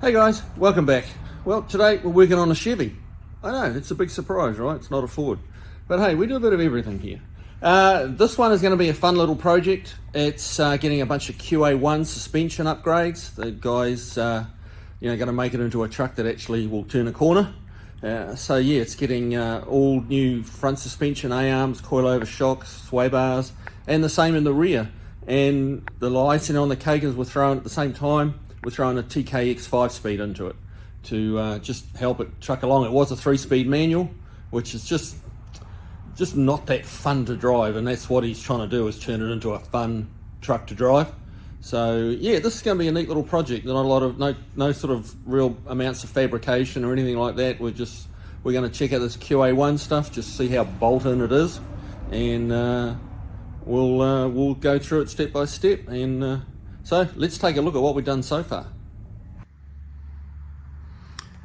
Hey guys, welcome back. Well, today we're working on a Chevy. I know, it's a big surprise, right? It's not a Ford. But hey, we do a bit of everything here. This one is going to be a fun little project. It's getting a bunch of QA1'd suspension upgrades. The guys, going to make it into a truck that actually will turn a corner. So yeah, it's getting all new front suspension A-arms, coilover shocks, sway bars, and the same in the rear. And the icing on the cake is we're throwing at the same time. We're throwing a TKX 5-speed into it to just help it truck along. It was a 3-speed manual, which is just not that fun to drive, and that's what he's trying to do, is turn it into a fun truck to drive. So yeah, this is going to be a neat little project. Not a lot of no sort of real amounts of fabrication or anything like that. We're going to check out this QA1 stuff, just see how bolt-in it is, and we'll go through it step by step. And so let's take a look at what we've done so far.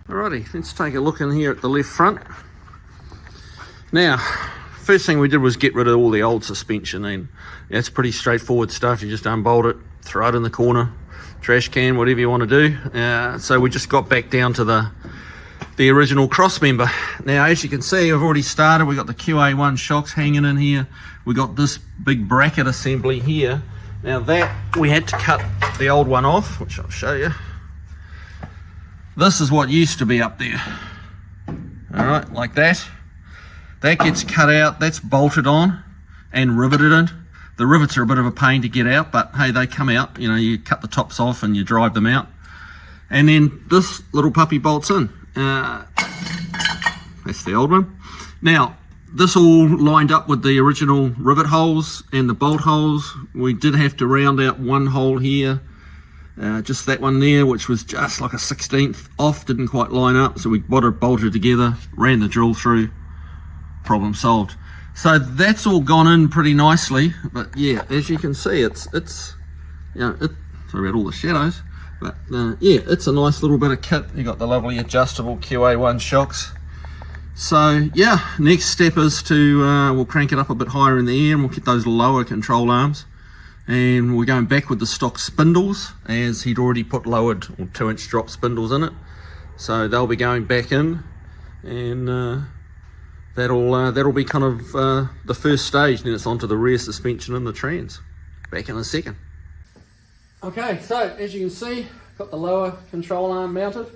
Alrighty, let's take a look in here at the left front. Now, first thing we did was get rid of all the old suspension, and that's pretty straightforward stuff. You just unbolt it, throw it in the corner, trash can, whatever you want to do. So we just got back down to the original cross member. Now, as you can see, I've already started. We got the QA1 shocks hanging in here. We got this big bracket assembly here. Now that we had to cut the old one off, which I'll show you. This is what used to be up there. All right, like that. That gets cut out, that's bolted on and riveted in. The rivets are a bit of a pain to get out, but hey, they come out. You know, you cut the tops off and you drive them out. And then this little puppy bolts in. That's the old one. Now, this all lined up with the original rivet holes and the bolt holes. We did have to round out one hole here, just that one there, which was just like a 16th off, didn't quite line up. So we bolted together, ran the drill through, problem solved. So that's all gone in pretty nicely. But yeah, as you can see, it's sorry about all the shadows, but yeah, it's a nice little bit of kit. You got the lovely adjustable QA1 shocks. So yeah, next step is to we'll crank it up a bit higher in the air, and we'll get those lower control arms, and we're going back with the stock spindles, as he'd already put lowered or 2-inch drop spindles in it. So they'll be going back in, and that'll be kind of the first stage. Then it's onto the rear suspension and the trans. Back in a second. Okay, so as you can see, got the lower control arm mounted.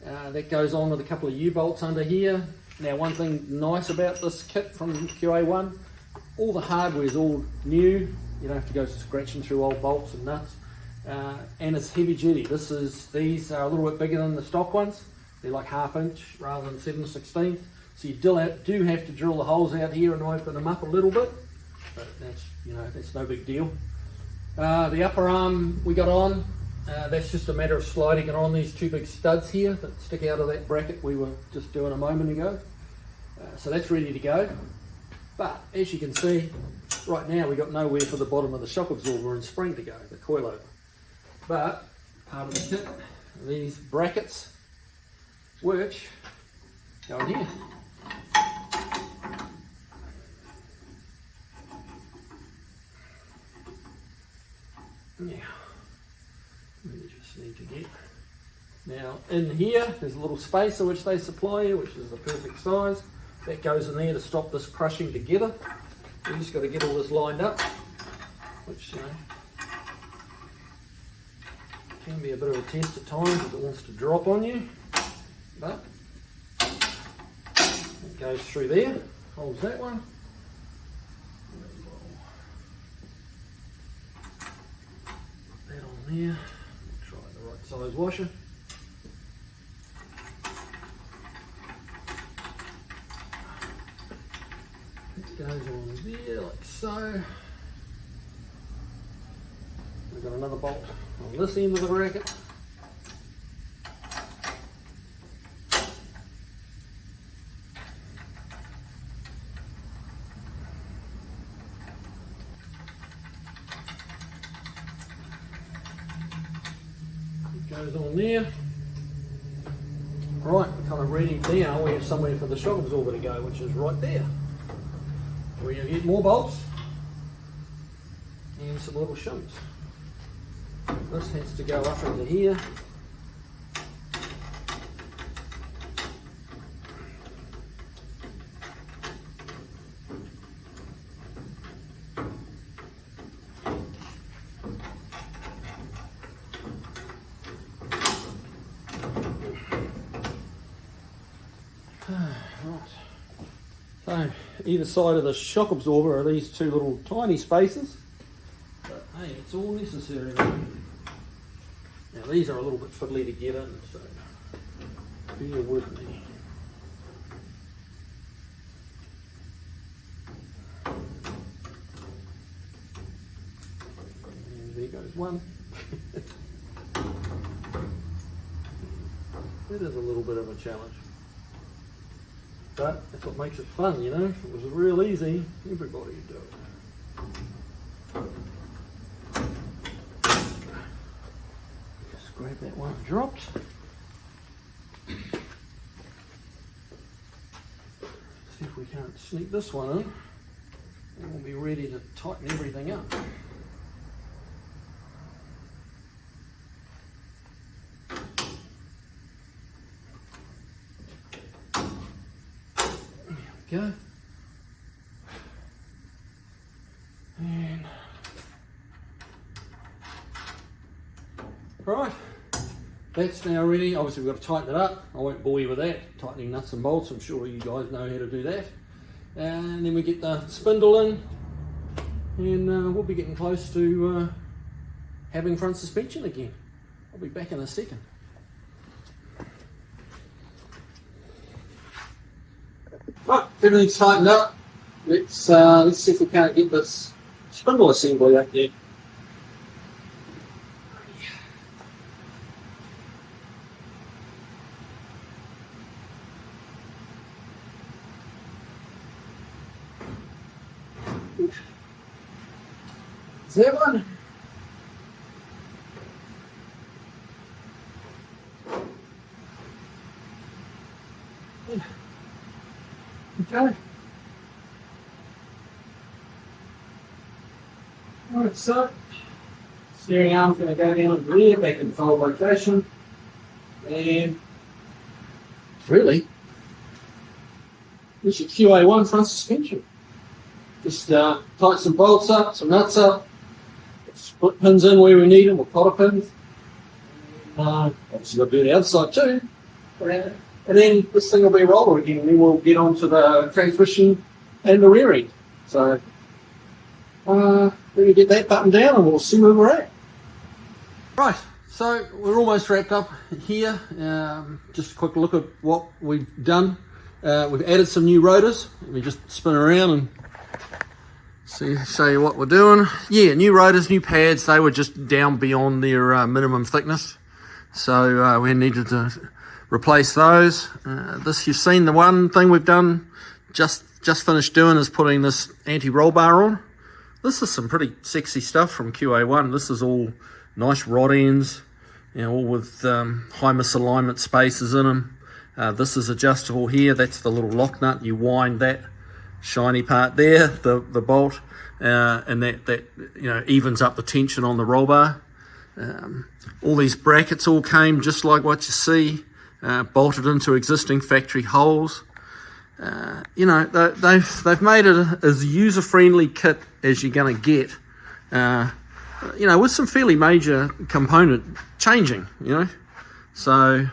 That goes on with a couple of U-bolts under here. Now, one thing nice about this kit from QA1, all the hardware is all new. You don't have to go scratching through old bolts and nuts. And it's heavy duty. These are a little bit bigger than the stock ones. They're like 1/2 inch rather than 7/16. So you do have to drill the holes out here and open them up a little bit, but that's no big deal. The upper arm we got on, that's just a matter of sliding it on these two big studs here that stick out of that bracket we were just doing a moment ago. So that's ready to go. But as you can see, right now we got nowhere for the bottom of the shock absorber and spring to go, the coilover. But part of the kit, these brackets, which go in here. Now, we just need to get, now in here there's a little spacer which they supply you, which is the perfect size. That goes in there to stop this crushing together. You just got to get all this lined up, which can be a bit of a test at times if it wants to drop on you, but it goes through there, holds that one. There, try the right size washer. It goes on there like so. We've got another bolt on this end of the bracket. Goes on there. Right, we're kind of ready now. We have somewhere for the shock absorber to go, which is right there. We're going to get more bolts and some little shims. This has to go up into here. So either side of the shock absorber are these two little tiny spaces, but hey, it's all necessary. Now these are a little bit fiddly to get in, so bear with me. And there goes one. It is a little bit of a challenge. But that's what makes it fun, you know. If it was real easy, everybody would do it. Just grab that one dropped. See if we can't sneak this one in. And we'll be ready to tighten everything up. Go. And right, that's now ready. Obviously we've got to tighten it up. I won't bore you with that, tightening nuts and bolts. I'm sure you guys know how to do that. And then we get the spindle in, and we'll be getting close to having front suspension again. I'll be back in a second. Right, everything's tightened up. Let's see if we can't get this spindle assembly up there. Is that one? Okay. Alright, so steering arm's going to go down there, back in fold location, and really, this is your QA1 front suspension. Just tighten some bolts up, some nuts up, split pins in where we need them, or cotter pins. Obviously got to do the other side too. And then this thing will be a roller again, and then we'll get onto the transmission and the rear end. So, let me get that button down and we'll see where we're at. Right, so we're almost wrapped up here. Just a quick look at what we've done. We've added some new rotors. Let me just spin around and show you what we're doing. Yeah, new rotors, new pads. They were just down beyond their minimum thickness. So we needed to replace those. This, you've seen the one thing we've done, just finished doing, is putting this anti-roll bar on. This is some pretty sexy stuff from QA1. This is all nice rod ends, you know, all with high misalignment spaces in them. This is adjustable here. That's the little lock nut. You wind that shiny part there, the bolt, and that you know, evens up the tension on the roll bar. All these brackets all came just like what you see. Bolted into existing factory holes. You know, they've made it as user-friendly kit as you're going to get. You know, with some fairly major component changing. You know, so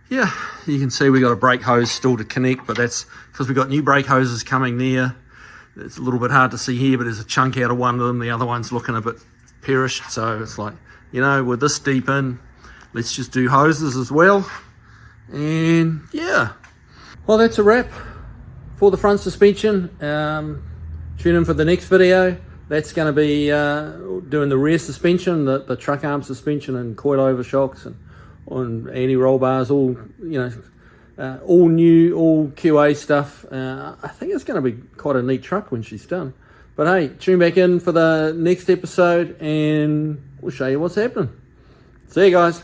yeah, you can see we got a brake hose still to connect, but that's because we got new brake hoses coming there. It's a little bit hard to see here, but there's a chunk out of one of them. The other one's looking a bit perished, so it's like, you know, we're this deep in. Let's just do hoses as well. And yeah, well, that's a wrap for the front suspension. Tune in for the next video. That's going to be doing the rear suspension, the truck arm suspension and coilover shocks and anti-roll bars, all, you know, all new, all QA stuff. I think it's going to be quite a neat truck when she's done. But hey, tune back in for the next episode and we'll show you what's happening. See you guys.